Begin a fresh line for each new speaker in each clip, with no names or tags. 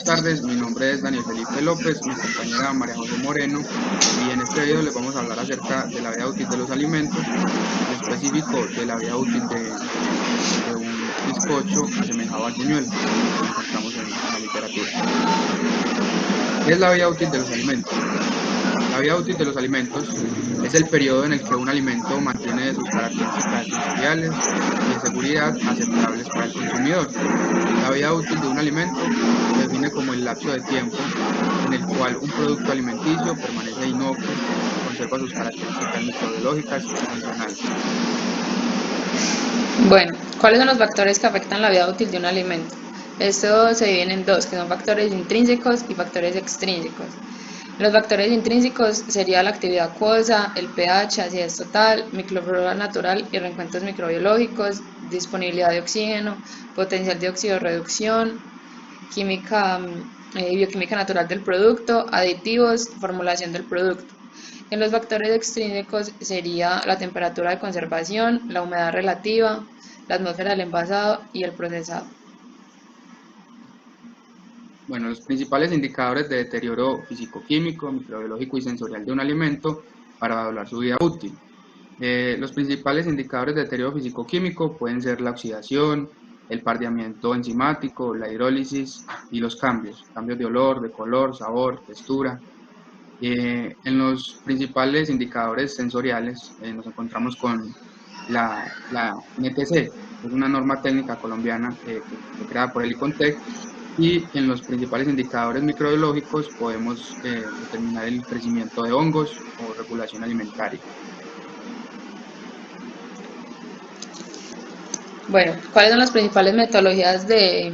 tardes, mi nombre es Daniel Felipe López, mi compañera María José Moreno, y en este video les vamos a hablar acerca de la vida útil de los alimentos, en específico de la vida útil de un bizcocho asemejado al buñuelo que encontramos en la literatura. ¿Qué es la vida útil de los alimentos? La vida útil de los alimentos es el periodo en el que un alimento mantiene sus características sensoriales y de seguridad aceptables para el consumidor. La vida útil de un alimento se define como el lapso de tiempo en el cual un producto alimenticio permanece inocuo y conserva sus características microbiológicas y funcionales.
Bueno, ¿cuáles son los factores que afectan la vida útil de un alimento? Esto se divide en dos, que son factores intrínsecos y factores extrínsecos. Los factores intrínsecos sería la actividad acuosa, el pH, acidez total, microflora natural y reencuentros microbiológicos, disponibilidad de oxígeno, potencial de oxidorreducción, química y bioquímica natural del producto, aditivos, formulación del producto. En los factores extrínsecos sería la temperatura de conservación, la humedad relativa, la atmósfera del envasado y el procesado.
Bueno, los principales indicadores de deterioro físico-químico, microbiológico y sensorial de un alimento para evaluar su vida útil. Los principales indicadores de deterioro físico-químico pueden ser la oxidación, el pardeamiento enzimático, la hidrólisis y los cambios de olor, de color, sabor, textura. En los principales indicadores sensoriales nos encontramos con la NTC, que es una norma técnica colombiana que fue creada por el ICONTEC, y en los principales indicadores microbiológicos podemos determinar el crecimiento de hongos o regulación alimentaria.
Bueno, ¿cuáles son las principales metodologías de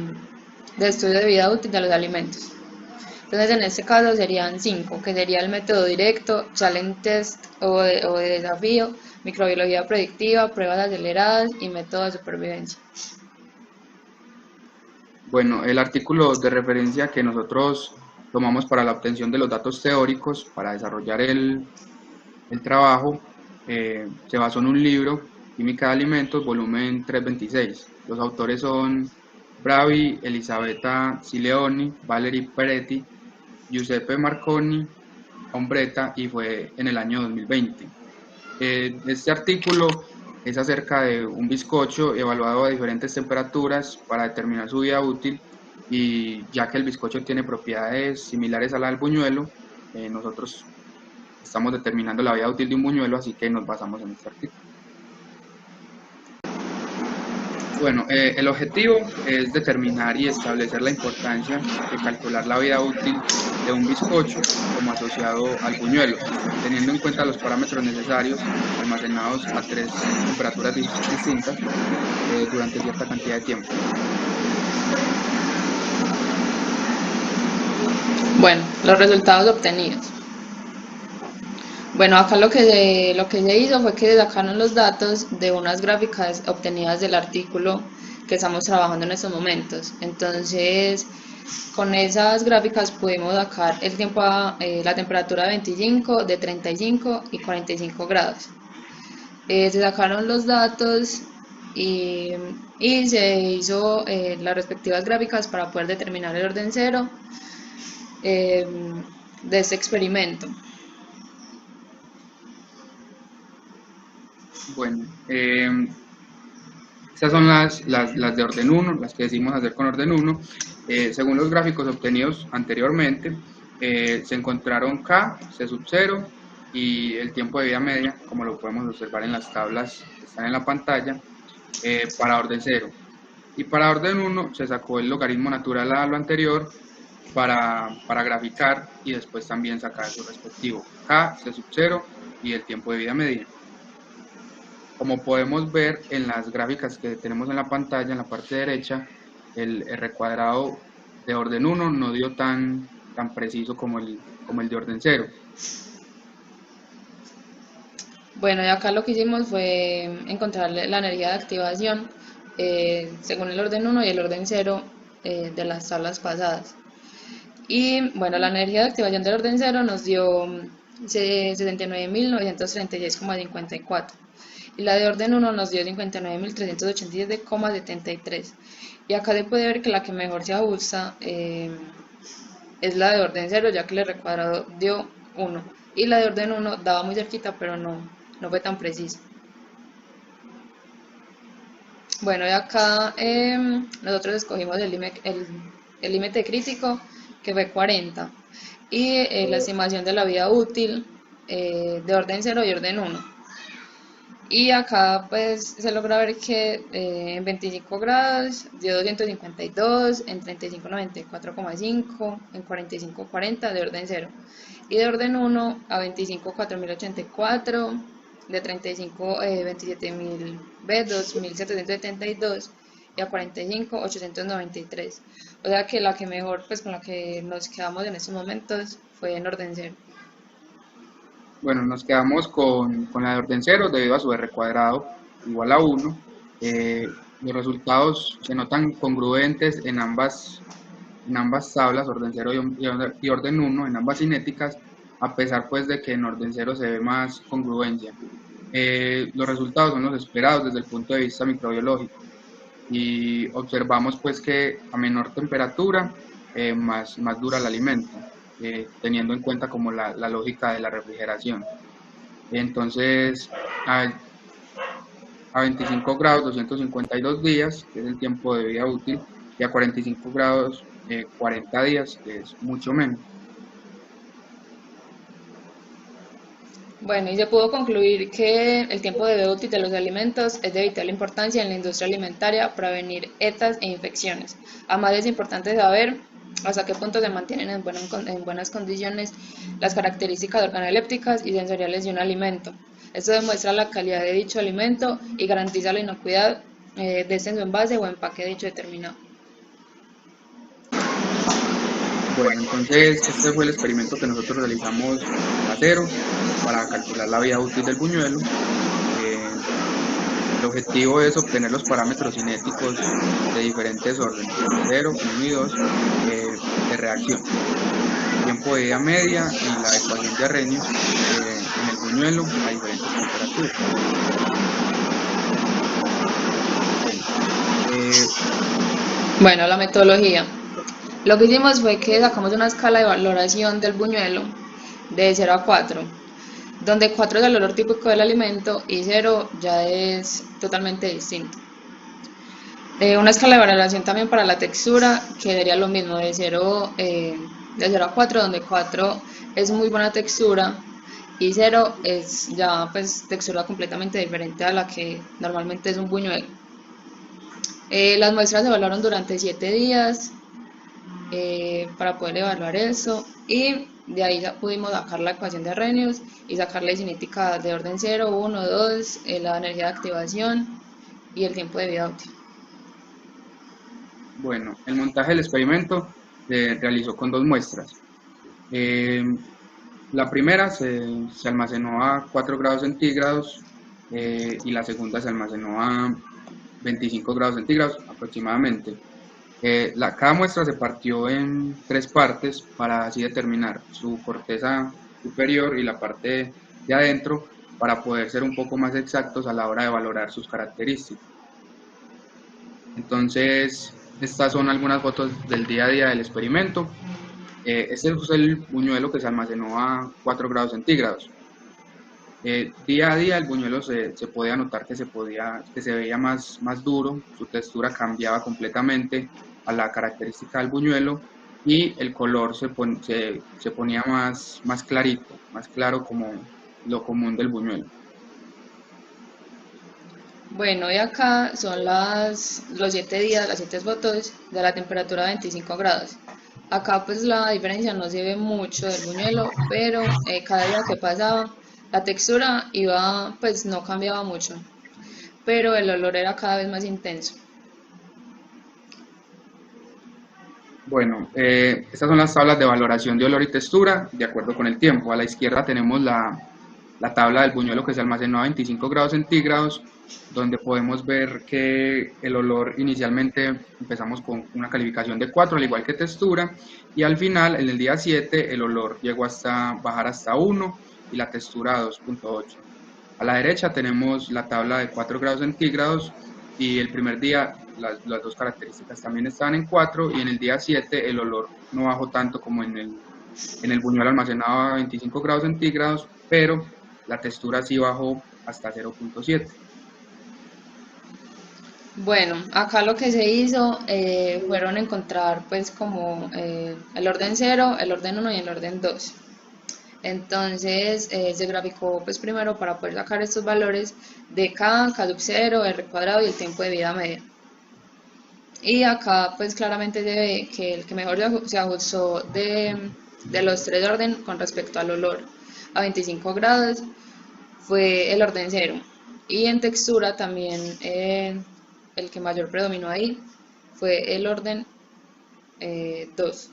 estudio de vida útil de los alimentos? Entonces, en este caso serían 5, que sería el método directo, challenge test o de desafío, microbiología predictiva, pruebas aceleradas y método de supervivencia.
Bueno, el artículo de referencia que nosotros tomamos para la obtención de los datos teóricos para desarrollar el trabajo se basó en un libro, Química de Alimentos, volumen 326. Los autores son Bravi, Elisabetta Sileoni, Valerie Peretti, Giuseppe Marconi, Ombretta, y fue en el año 2020. Este artículo es acerca de un bizcocho evaluado a diferentes temperaturas para determinar su vida útil, y ya que el bizcocho tiene propiedades similares a la del buñuelo, nosotros estamos determinando la vida útil de un buñuelo, así que nos basamos en este artículo. Bueno, el objetivo es determinar y establecer la importancia de calcular la vida útil de un bizcocho como asociado al buñuelo, teniendo en cuenta los parámetros necesarios almacenados a 3 temperaturas distintas durante cierta cantidad de tiempo.
Bueno, los resultados obtenidos. Bueno, acá lo que se hizo fue que sacaron los datos de unas gráficas obtenidas del artículo que estamos trabajando en estos momentos. Entonces, con esas gráficas pudimos sacar el tiempo la temperatura de 25, de 35 y 45 grados. Se sacaron los datos y se hizo las respectivas gráficas para poder determinar el orden cero de este experimento.
Bueno, estas son las de orden 1, las que decimos hacer con orden 1. Según los gráficos obtenidos anteriormente, se encontraron K, C sub 0 y el tiempo de vida media, como lo podemos observar en las tablas que están en la pantalla, para orden 0. Y para orden 1 se sacó el logaritmo natural a lo anterior para graficar y después también sacar su respectivo K, C sub 0 y el tiempo de vida media. Como podemos ver en las gráficas que tenemos en la pantalla, en la parte derecha, el R cuadrado de orden 1 no dio tan preciso como el de orden 0.
Bueno, y acá lo que hicimos fue encontrar la energía de activación según el orden 1 y el orden 0 de las tablas pasadas. Y bueno, la energía de activación del orden 0 nos dio 69.936,54. Y la de orden 1 nos dio 59.387,73. Y acá se puede ver que la que mejor se ajusta es la de orden cero, ya que el R cuadrado dio 1. Y la de orden 1 daba muy cerquita, pero no fue tan preciso. Bueno, y acá nosotros escogimos el límite crítico, que fue 40. Y la estimación de la vida útil de orden cero y orden 1. Y acá pues se logra ver que en 25 grados dio 252, en 35 94,5, en 45 40 de orden cero. Y de orden 1 a 25 4084, de 35 27000 B 2772 y a 45 893. O sea que la que mejor, pues con la que nos quedamos en estos momentos fue en orden cero.
Bueno, nos quedamos con la de orden cero debido a su R cuadrado igual a 1. Los resultados se notan congruentes en ambas tablas, orden 0 y orden 1, en ambas cinéticas, a pesar pues de que en orden 0 se ve más congruencia. Los resultados son los esperados desde el punto de vista microbiológico y observamos pues que a menor temperatura más dura el alimento, teniendo en cuenta como la lógica de la refrigeración. Entonces a 25 grados 252 días, que es el tiempo de vida útil, y a 45 grados 40 días, que es mucho menos.
Bueno, y se pudo concluir que el tiempo de vida útil de los alimentos es de vital importancia en la industria alimentaria para prevenir ETAs e infecciones. Además es importante saber hasta qué punto se mantienen en buenas condiciones las características organolépticas y sensoriales de un alimento. Esto demuestra la calidad de dicho alimento y garantiza la inocuidad de este en su envase o empaque de dicho determinado.
Bueno, entonces este fue el experimento que nosotros realizamos a cero para calcular la vida útil del buñuelo. El objetivo es obtener los parámetros cinéticos de diferentes órdenes, 0, 1 y 2, de reacción, tiempo de vida media y la ecuación de Arrhenius en el buñuelo a diferentes temperaturas.
Bueno, la metodología. Lo que hicimos fue que sacamos una escala de valoración del buñuelo de 0 a 4, donde 4 es el olor típico del alimento y 0 ya es totalmente distinto. Una escala de valoración también para la textura, que sería lo mismo de 0 a 4, donde 4 es muy buena textura y 0 es ya pues textura completamente diferente a la que normalmente es un buñuelo. Las muestras se evaluaron durante 7 días para poder evaluar eso, y de ahí ya pudimos sacar la ecuación de Arrhenius y sacar la cinética de orden 0, 1, 2, la energía de activación y el tiempo de vida útil.
Bueno, el montaje del experimento se realizó con 2 muestras. La primera se almacenó a 4 grados centígrados y la segunda se almacenó a 25 grados centígrados aproximadamente. Cada muestra se partió en 3 partes para así determinar su corteza superior y la parte de adentro, para poder ser un poco más exactos a la hora de valorar sus características. Entonces, estas son algunas fotos del día a día del experimento. Este es el buñuelo que se almacenó a 4 grados centígrados. Día a día el buñuelo se podía notar que se veía más duro, su textura cambiaba completamente a la característica del buñuelo y el color se ponía más clarito, más claro como lo común del buñuelo.
Bueno, y acá son los 7 días, las 7 fotos de la temperatura de 25 grados. Acá pues la diferencia no se ve mucho del buñuelo, pero cada día que pasaba la textura pues no cambiaba mucho, pero el olor era cada vez más intenso.
Bueno, estas son las tablas de valoración de olor y textura de acuerdo con el tiempo. A la izquierda tenemos la tabla del buñuelo que se almacenó a 25 grados centígrados, donde podemos ver que el olor inicialmente empezamos con una calificación de 4, al igual que textura, y al final, en el día 7, el olor llegó hasta bajar hasta 1 y la textura a 2.8. A la derecha tenemos la tabla de 4 grados centígrados y el primer día las dos características también estaban en 4, y en el día 7 el olor no bajó tanto como en el buñuelo almacenado a 25 grados centígrados, pero la textura sí bajó hasta 0.7.
Bueno, acá lo que se hizo fueron encontrar pues como el orden 0, el orden 1 y el orden 2. Entonces se graficó pues primero para poder sacar estos valores de K sub 0, R cuadrado y el tiempo de vida media. Y acá pues claramente se ve que el que mejor se ajustó de los tres orden con respecto al olor a 25 grados fue el orden 0. Y en textura también el que mayor predominó ahí fue el orden 2.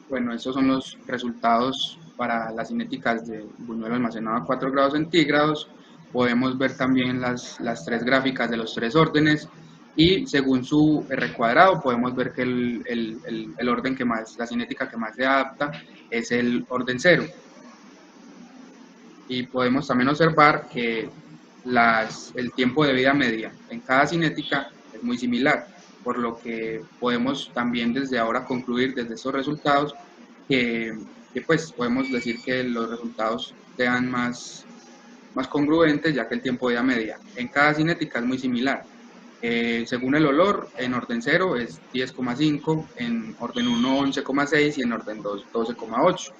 Bueno, estos son los resultados para las cinéticas de buñuelo almacenado a 4 grados centígrados. Podemos ver también las tres gráficas de los tres órdenes, y según su R cuadrado podemos ver que el orden que más, la cinética que más se adapta es el orden 0. Y podemos también observar que el tiempo de vida media en cada cinética es muy similar, por lo que podemos también desde ahora concluir desde estos resultados que pues podemos decir que los resultados sean más congruentes, ya que el tiempo de vida media en cada cinética es muy similar. Según el olor, en orden 0 es 10,5, en orden 1 11,6 y en orden 2 12,8.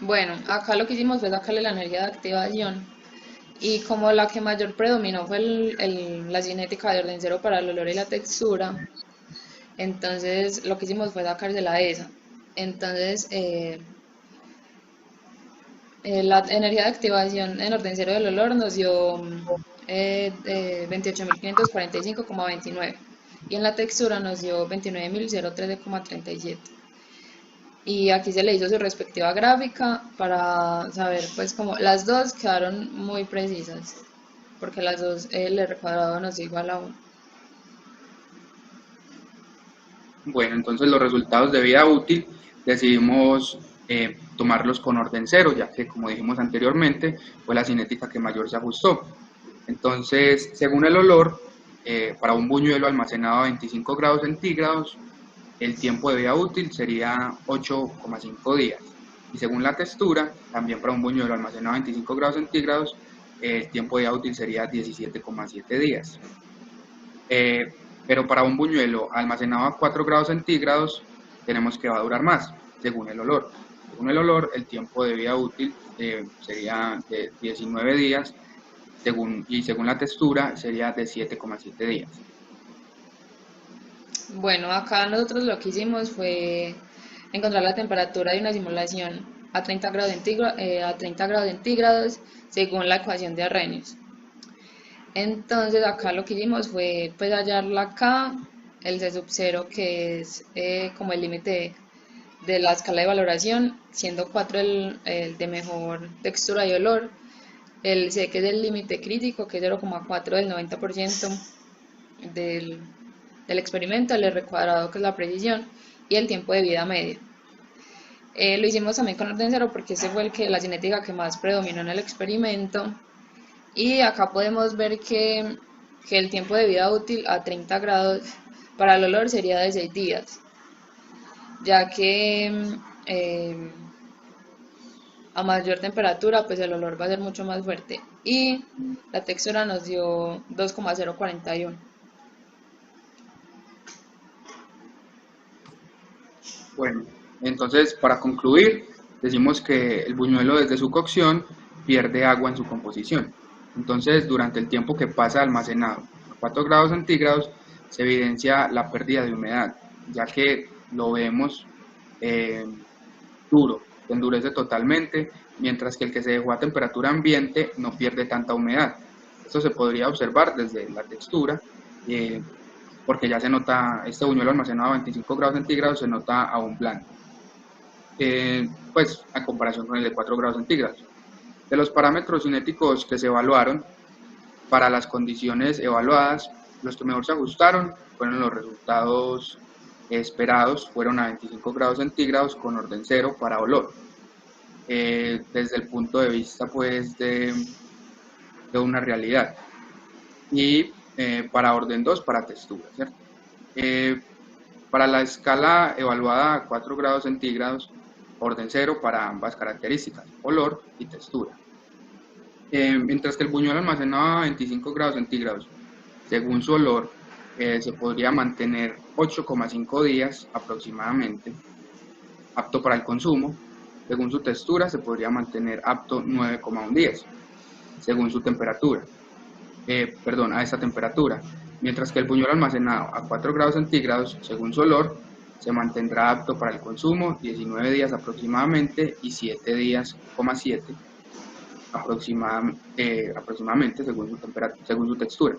Bueno, acá lo que hicimos fue sacarle la energía de activación, y como la que mayor predominó fue la cinética de orden 0 para el olor y la textura, entonces lo que hicimos fue sacársela a esa. Entonces la energía de activación en orden 0 del olor nos dio 28.545,29, y en la textura nos dio 29.013,37. Y aquí se le hizo su respectiva gráfica para saber pues como las dos quedaron muy precisas, porque las dos el R cuadrado nos dio igual a 1.
Bueno, entonces los resultados de vida útil decidimos tomarlos con orden 0, ya que, como dijimos anteriormente, fue la cinética que mayor se ajustó. Entonces, según el olor, para un buñuelo almacenado a 25 grados centígrados, el tiempo de vida útil sería 8,5 días. Y según la textura, también para un buñuelo almacenado a 25 grados centígrados, el tiempo de vida útil sería 17,7 días. Pero para un buñuelo almacenado a 4 grados centígrados, tenemos que va a durar más, según el olor. Según el olor, el tiempo de vida útil sería de 19 días, y según la textura, sería de 7,7 días.
Bueno, acá nosotros lo que hicimos fue encontrar la temperatura de una simulación a 30 grados centígrados según la ecuación de Arrhenius. Entonces acá lo que hicimos fue pues hallar la K, el C sub 0, que es como el límite de la escala de valoración, siendo 4 el de mejor textura y olor, el C, que es el límite crítico, que es 0,4 del 90% del experimento, el R cuadrado, que es la precisión, y el tiempo de vida medio. Lo hicimos también con orden 0 porque ese fue la cinética que más predominó en el experimento, y acá podemos ver que el tiempo de vida útil a 30 grados para el olor sería de 6 días, ya que a mayor temperatura pues el olor va a ser mucho más fuerte, y la textura nos dio 2,041.
Bueno, entonces para concluir, decimos que el buñuelo desde su cocción pierde agua en su composición. Entonces, durante el tiempo que pasa almacenado a 4 grados centígrados, se evidencia la pérdida de humedad, ya que lo vemos duro, se endurece totalmente, mientras que el que se dejó a temperatura ambiente no pierde tanta humedad. Esto se podría observar desde la textura, porque ya se nota, este buñuelo almacenado a 25 grados centígrados se nota aún blando, pues a comparación con el de 4 grados centígrados. De los parámetros cinéticos que se evaluaron, para las condiciones evaluadas, los que mejor se ajustaron fueron los resultados esperados, fueron a 25 grados centígrados con orden 0 para olor. Desde el punto de vista pues de una realidad. Y para orden 2 para textura, ¿cierto? Para la escala evaluada a 4 grados centígrados, orden 0 para ambas características, olor y textura. Mientras que el buñuelo almacenado a 25 grados centígrados, según su olor, se podría mantener 8,5 días aproximadamente, apto para el consumo. Según su textura, se podría mantener apto 9,1 días, según su temperatura. A esta temperatura. Mientras que el buñuelo almacenado a 4 grados centígrados, según su olor, se mantendrá apto para el consumo 19 días aproximadamente y 7 días, 7 aproximadamente según su temperatura, según su textura.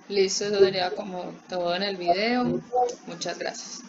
Listo, eso sería como todo en el video. Muchas gracias.